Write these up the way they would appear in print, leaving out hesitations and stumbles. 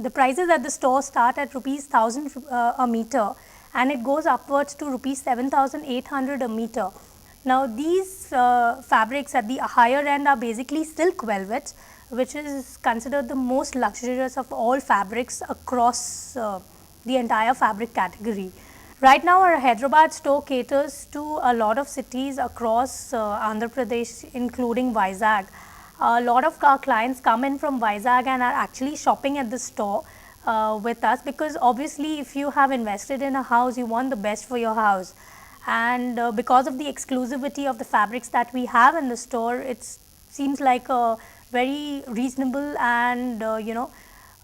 The prices at the store start at rupees 1000 a meter, and it goes upwards to rupees 7800 a meter. Now, these fabrics at the higher end are basically silk velvets, which is considered the most luxurious of all fabrics across the entire fabric category. Right now, our Hyderabad store caters to a lot of cities across Andhra Pradesh, including Vizag. A lot of our clients come in from Vizag and are actually shopping at the store with us, because obviously if you have invested in a house, you want the best for your house. And because of the exclusivity of the fabrics that we have in the store, it seems like a very reasonable and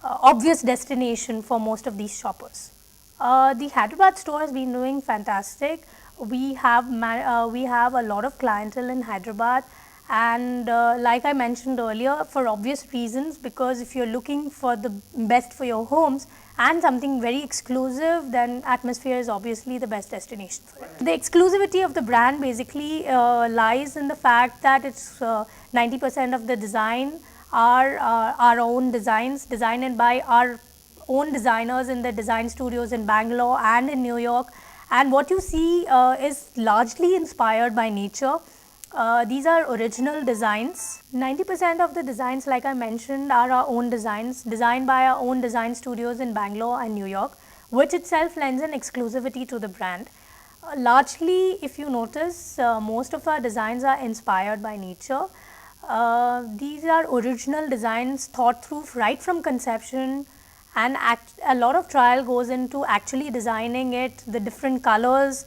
obvious destination for most of these shoppers. The Hyderabad store has been doing fantastic. We have a lot of clientele in Hyderabad, and like I mentioned earlier, for obvious reasons, because if you're looking for the best for your homes and something very exclusive, then Atmosphere is obviously the best destination for it. The exclusivity of the brand basically lies in the fact that it's 90% of the design are our own designs, designed by our own designers in the design studios in Bangalore and in New York. And what you see is largely inspired by nature. These are original designs. 90% of the designs, like I mentioned, are our own designs, designed by our own design studios in Bangalore and New York, which itself lends an exclusivity to the brand. Largely, if you notice, most of our designs are inspired by nature. These are original designs thought through right from conception, and a lot of trial goes into actually designing it, the different colors.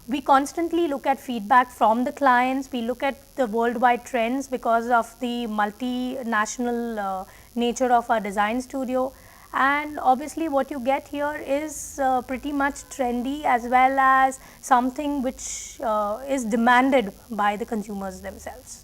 We constantly look at feedback from the clients. We look at the worldwide trends because of the multinational nature of our design studio. And obviously what you get here is pretty much trendy, as well as something which is demanded by the consumers themselves.